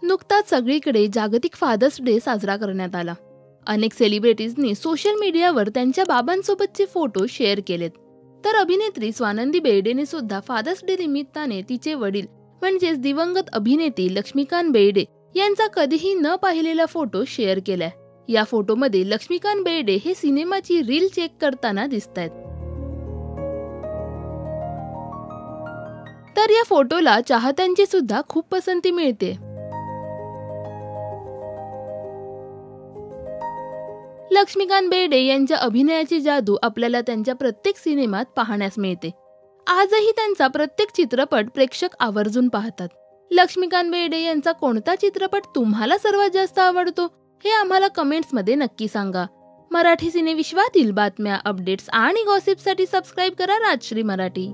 नुकताच सगळीकडे जागतिक फादर्स डे साजरा करण्यात आला। अनेक सेलिब्रिटीजनी सोशल मीडियावर त्यांच्या बाबांसोबतचे फोटो शेअर केलेत। तर अभिनेत्री स्वानंदी बेर्डेने सुद्धा फादर्स डे निमित्ताने तिचे वडील म्हणजेच दिवंगत अभिनेते लक्ष्मीकांत बेर्डे यांचा कधीही न पाहिलेला फोटो शेअर केलाय। या फोटोमध्ये लक्ष्मीकांत बेर्डे हे सिनेमाची रील चेक करताना दिसतायत। तर या फोटोला चाहत्यांची सुद्धा खूप पसंती मिळते। लक्ष्मीकांत बेर्डे यांच्या अभिनयाची जादू आपल्याला त्यांच्या प्रत्येक सिनेमात पाहण्यास मिळते। आजही त्यांचा प्रत्येक चित्रपट प्रेक्षक आवर्जून पाहतात। लक्ष्मीकांत बेर्डे यांचा कोणता चित्रपट तुम्हाला सर्वात जास्त आवडतो हे आम्हाला कमेंट्समध्ये नक्की सांगा। मराठी सिनेविश्वातील बातम्या, अपडेट्स आणि गॉसिपसाठी सबस्क्राईब करा राजश्री मराठी।